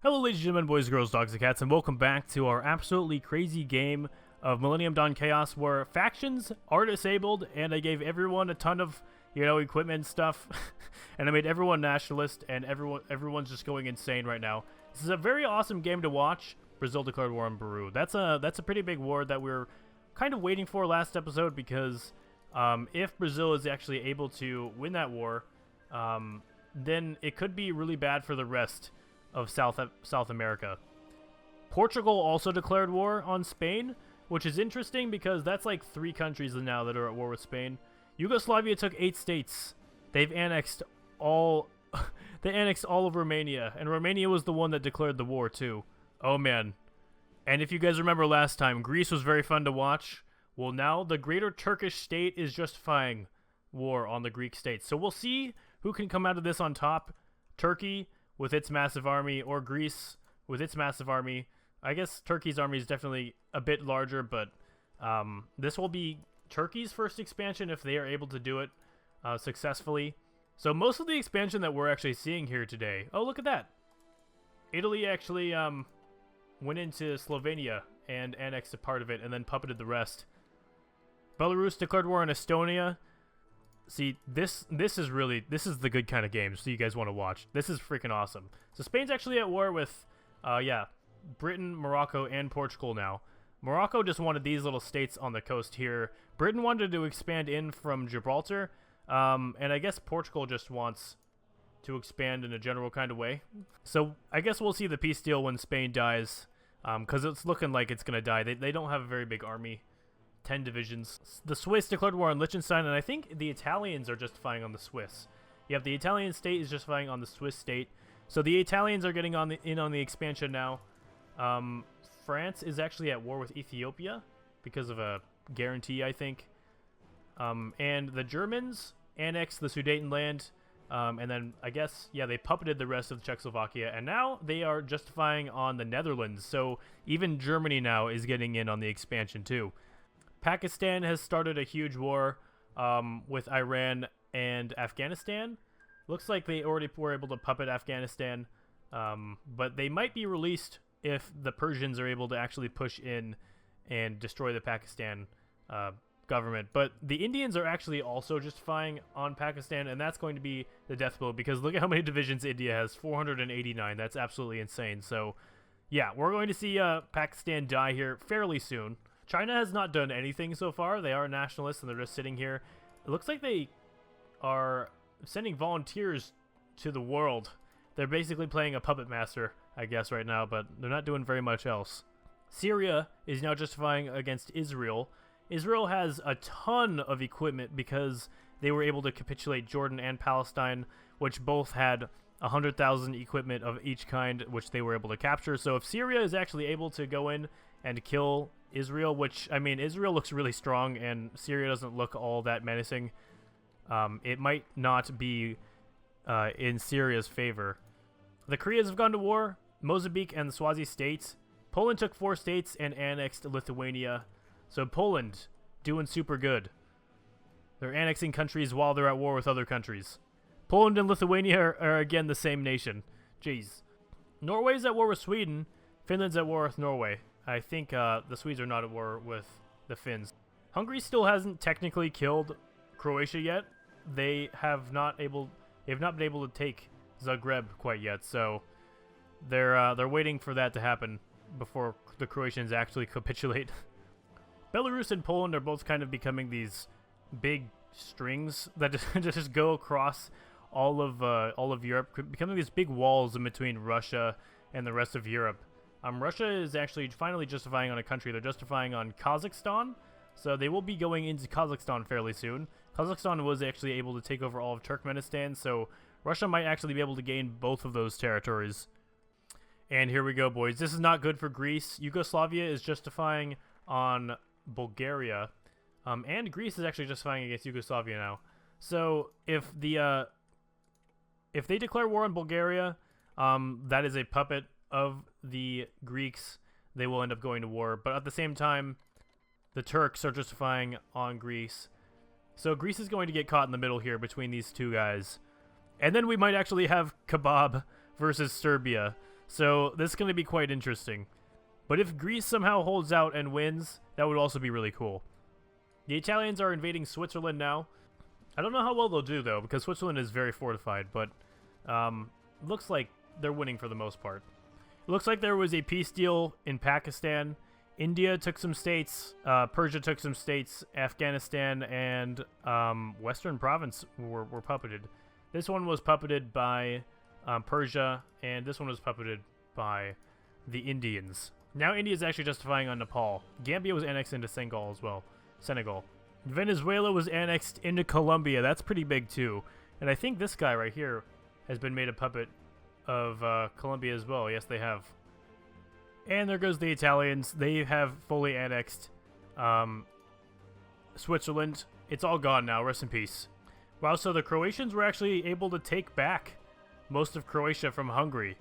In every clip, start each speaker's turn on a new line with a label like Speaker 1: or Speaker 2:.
Speaker 1: Hello ladies and gentlemen, boys, girls, dogs, and cats, and welcome back to our absolutely crazy game of Millennium Dawn Chaos, where factions are disabled, and I gave everyone a ton of, equipment and stuff, and I made everyone nationalist, and everyone's just going insane right now. This is a very awesome game to watch. Brazil declared war on Peru. That's a pretty big war that we're kind of waiting for last episode, because if Brazil is actually able to win that war, then it could be really bad for the rest of South America. Portugal also declared war on Spain, which is interesting because that's like 3 countries now that are at war with Spain. Yugoslavia took 8 states. They've annexed all they annexed all of Romania, and Romania was the one that declared the war too. Oh man. And if you guys remember last time, Greece was very fun to watch. Well, now the greater Turkish state is justifying war on the Greek state. So we'll see who can come out of this on top. Turkey with its massive army, or Greece with its massive army. I guess Turkey's army is definitely a bit larger, but this will be Turkey's first expansion if they are able to do it successfully. So most of the expansion that we're actually seeing here today... Oh, look at that! Italy actually went into Slovenia and annexed a part of it and then puppeted the rest. Belarus declared war on Estonia. See, this is the good kind of game, so you guys want to watch. This is freaking awesome. So Spain's actually at war with, Britain, Morocco, and Portugal now. Morocco just wanted these little states on the coast here. Britain wanted to expand in from Gibraltar, and I guess Portugal just wants to expand in a general kind of way. So I guess we'll see the peace deal when Spain dies, because it's looking like it's going to die. They don't have a very big army. 10 divisions. The Swiss declared war on Liechtenstein, and I think the Italians are justifying on the Swiss. Yep, the Italian state is justifying on the Swiss state. So the Italians are getting in on the expansion now. France is actually at war with Ethiopia because of a guarantee, I think. And the Germans annexed the Sudetenland, and then I guess, they puppeted the rest of Czechoslovakia, and now they are justifying on the Netherlands. So even Germany now is getting in on the expansion too. Pakistan has started a huge war with Iran and Afghanistan. Looks like they already were able to puppet Afghanistan, but they might be released if the Persians are able to actually push in and destroy the Pakistan government. But the Indians are actually also justifying on Pakistan, and that's going to be the death blow, because look at how many divisions India has. 489. That's absolutely insane. So yeah, we're going to see Pakistan die here fairly soon. China has not done anything so far. They are nationalists, and they're just sitting here. It looks like they are sending volunteers to the world. They're basically playing a puppet master, I guess, right now, but they're not doing very much else. Syria is now justifying against Israel. Israel has a ton of equipment because they were able to capitulate Jordan and Palestine, which both had 100,000 equipment of each kind, which they were able to capture. So if Syria is actually able to go in and kill Israel, which, I mean, Israel looks really strong and Syria doesn't look all that menacing, it might not be in Syria's favor. The Koreas have gone to war. Mozambique and the Swazi states. Poland took 4 states and annexed Lithuania. So Poland doing super good. They're annexing countries while they're at war with other countries. Poland and Lithuania are again the same nation. Jeez. Norway's at war with Sweden. Finland's at war with Norway. I think the Swedes are not at war with the Finns. Hungary still hasn't technically killed Croatia yet. They have not been able to take Zagreb quite yet, so they're waiting for that to happen before the Croatians actually capitulate. Belarus and Poland are both kind of becoming these big strings that just go across all of Europe, becoming these big walls in between Russia and the rest of Europe. Russia is actually finally justifying on a country. They're justifying on Kazakhstan, so they will be going into Kazakhstan fairly soon. Kazakhstan was actually able to take over all of Turkmenistan, so Russia might actually be able to gain both of those territories. And here we go, boys. This is not good for Greece. Yugoslavia is justifying on Bulgaria, and Greece is actually justifying against Yugoslavia now. So if they declare war on Bulgaria, that is a puppet of the Greeks. They will end up going to war, but at the same time, the Turks are justifying on Greece. So Greece is going to get caught in the middle here between these two guys. And then we might actually have Kebab versus Serbia. So this is going to be quite interesting. But if Greece somehow holds out and wins, that would also be really cool. The Italians are invading Switzerland now. I don't know how well they'll do, though, because Switzerland is very fortified, but looks like they're winning for the most part. It looks like there was a peace deal in Pakistan. India took some states, Persia took some states, Afghanistan and Western Province were puppeted. This one was puppeted by Persia, and this one was puppeted by the Indians. Now India is actually justifying on Nepal. Gambia was annexed into Senegal as well. Senegal. Venezuela was annexed into Colombia. That's pretty big too. And I think this guy right here has been made a puppet of Colombia as well. Yes, they have. And there goes the Italians. They have fully annexed Switzerland. It's all gone now. Rest in peace. Wow, so the Croatians were actually able to take back most of Croatia from Hungary.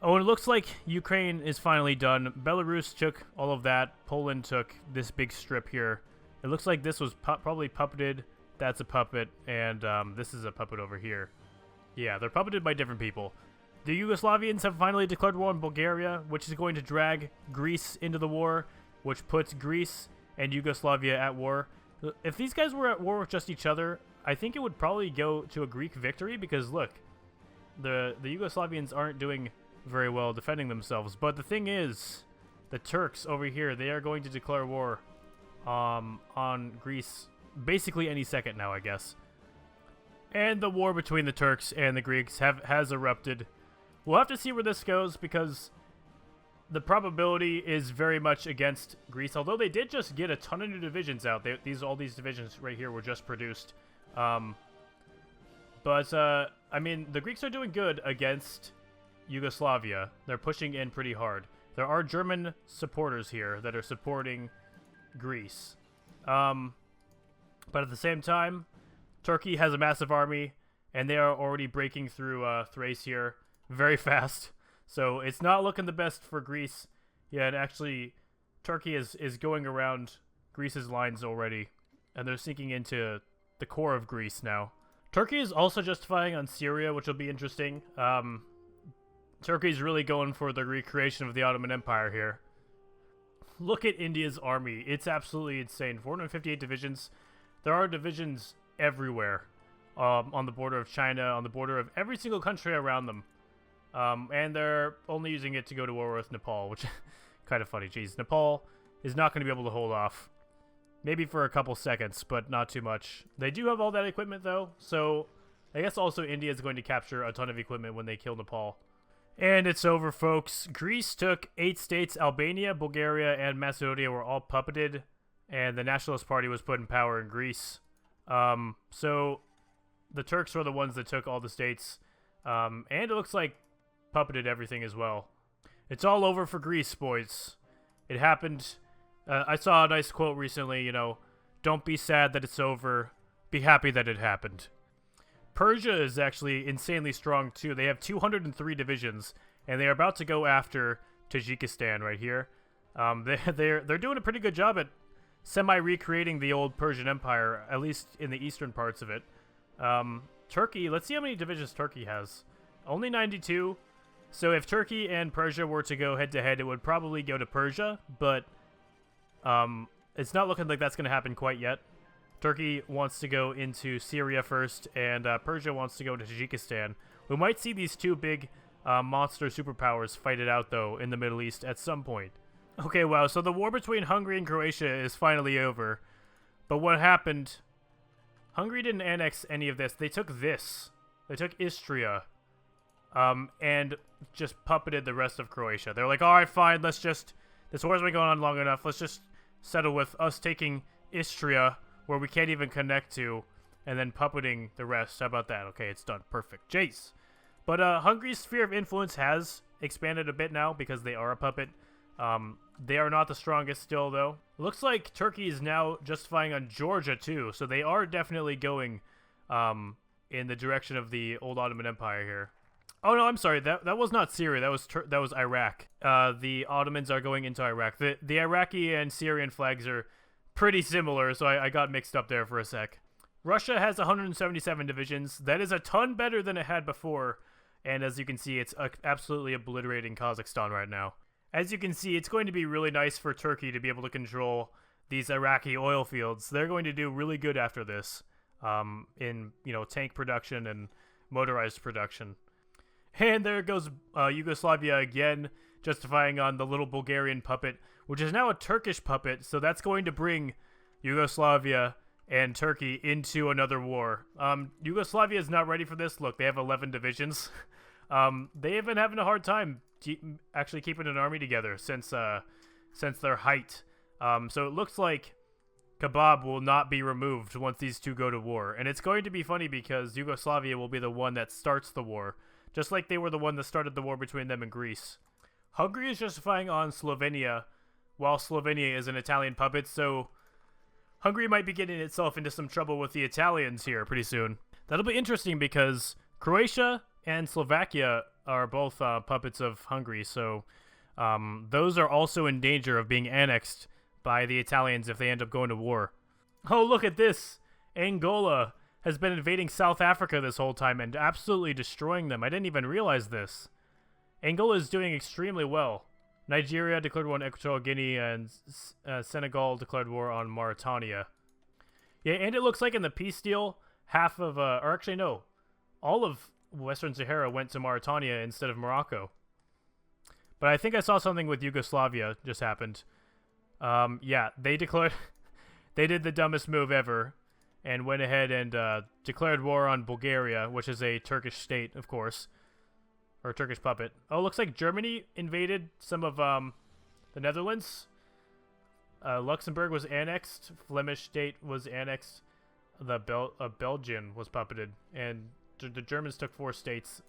Speaker 1: Oh, and it looks like Ukraine is finally done. Belarus took all of that. Poland took this big strip here. It looks like this was probably puppeted. That's a puppet. And this is a puppet over here. Yeah, they're puppeted by different people. The Yugoslavians have finally declared war on Bulgaria, which is going to drag Greece into the war, which puts Greece and Yugoslavia at war. If these guys were at war with just each other, I think it would probably go to a Greek victory because, look, the Yugoslavians aren't doing very well defending themselves. But the thing is, the Turks over here, they are going to declare war on Greece basically any second now, I guess. And the war between the Turks and the Greeks has erupted. We'll have to see where this goes because the probability is very much against Greece. Although they did just get a ton of new divisions out. All these divisions right here were just produced. I mean, the Greeks are doing good against Yugoslavia. They're pushing in pretty hard. There are German supporters here that are supporting Greece. But at the same time, Turkey has a massive army, and they are already breaking through Thrace here very fast. So it's not looking the best for Greece. Yeah, and actually, Turkey is going around Greece's lines already, and they're sinking into the core of Greece now. Turkey is also justifying on Syria, which will be interesting. Turkey's really going for the recreation of the Ottoman Empire here. Look at India's army. It's absolutely insane. 458 divisions. There are divisions everywhere. On the border of China, on the border of every single country around them. And they're only using it to go to war with Nepal, which kind of funny. Jeez, Nepal is not going to be able to hold off. Maybe for a couple seconds, but not too much. They do have all that equipment, though, so I guess also India is going to capture a ton of equipment when they kill Nepal. And it's over, folks. Greece took 8 states. Albania, Bulgaria, and Macedonia were all puppeted, and the Nationalist Party was put in power in Greece. So the Turks were the ones that took all the states, and it looks like puppeted everything as well. It's all over for Greece, boys. It happened. I saw a nice quote recently, you know, don't be sad that it's over, be happy that it happened. Persia is actually insanely strong too. They have 203 divisions, and they're about to go after Tajikistan right here. They're doing a pretty good job at semi-recreating the old Persian Empire, at least in the eastern parts of it. Turkey, let's see how many divisions Turkey has. Only 92. So if Turkey and Persia were to go head-to-head, it would probably go to Persia, but it's not looking like that's going to happen quite yet. Turkey wants to go into Syria first, and Persia wants to go to Tajikistan. We might see these two big monster superpowers fight it out, though, in the Middle East at some point. Okay, wow, so the war between Hungary and Croatia is finally over. But what happened... Hungary didn't annex any of this. They took this. They took Istria. And just puppeted the rest of Croatia. They're like, alright, fine, let's just... This war's been going on long enough. Let's just settle with us taking Istria, where we can't even connect to, and then puppeting the rest. How about that? Okay, it's done. Perfect. Jace. But Hungary's sphere of influence has expanded a bit now because they are a puppet. They are not the strongest still, though. Looks like Turkey is now justifying on Georgia, too. So they are definitely going in the direction of the old Ottoman Empire here. Oh, no, I'm sorry. That was not Syria. That was Iraq. The Ottomans are going into Iraq. The Iraqi and Syrian flags are pretty similar, so I got mixed up there for a sec. Russia has 177 divisions. That is a ton better than it had before. And as you can see, it's absolutely obliterating Kazakhstan right now. As you can see, it's going to be really nice for Turkey to be able to control these Iraqi oil fields. They're going to do really good after this in, tank production and motorized production. And there goes Yugoslavia again, justifying on the little Bulgarian puppet, which is now a Turkish puppet, so that's going to bring Yugoslavia and Turkey into another war. Yugoslavia is not ready for this. Look, they have 11 divisions. They have been having a hard time actually keeping an army together since their height. So it looks like Kebab will not be removed once these two go to war. And it's going to be funny because Yugoslavia will be the one that starts the war, just like they were the one that started the war between them and Greece. Hungary is justifying on Slovenia, while Slovenia is an Italian puppet, so Hungary might be getting itself into some trouble with the Italians here pretty soon. That'll be interesting because Croatia and Slovakia are both puppets of Hungary, so those are also in danger of being annexed by the Italians if they end up going to war. Oh, look at this! Angola has been invading South Africa this whole time and absolutely destroying them. I didn't even realize this. Angola is doing extremely well. Nigeria declared war on Equatorial Guinea, and Senegal declared war on Mauritania. Yeah, and it looks like in the peace deal, half of, or actually no, all of Western Sahara went to Mauritania instead of Morocco. But I think I saw something with Yugoslavia just happened. Yeah, they declared, they did the dumbest move ever, and went ahead and declared war on Bulgaria, which is a Turkish state, of course. Or Turkish puppet. Oh, looks like Germany invaded some of the Netherlands. Luxembourg was annexed. Flemish state was annexed. Belgium was puppeted. And the Germans took 4 states.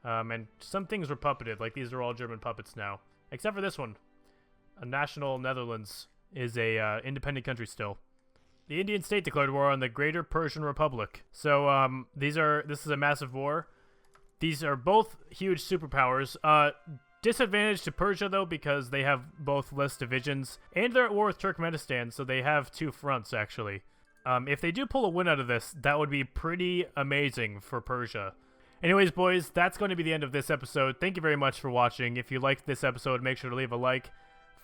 Speaker 1: And some things were puppeted. Like, these are all German puppets now. Except for this one. A national Netherlands is a independent country still. The Indian state declared war on the Greater Persian Republic. So, this is a massive war. These are both huge superpowers. Disadvantage to Persia, though, because they have both less divisions. And they're at war with Turkmenistan, so they have 2 fronts, actually. If they do pull a win out of this, that would be pretty amazing for Persia. Anyways, boys, that's going to be the end of this episode. Thank you very much for watching. If you liked this episode, make sure to leave a like,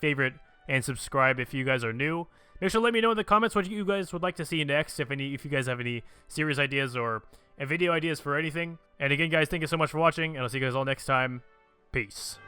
Speaker 1: favorite, and subscribe if you guys are new. Make sure to let me know in the comments what you guys would like to see next, if you guys have any series ideas or video ideas for anything. And again, guys, thank you so much for watching, and I'll see you guys all next time. Peace.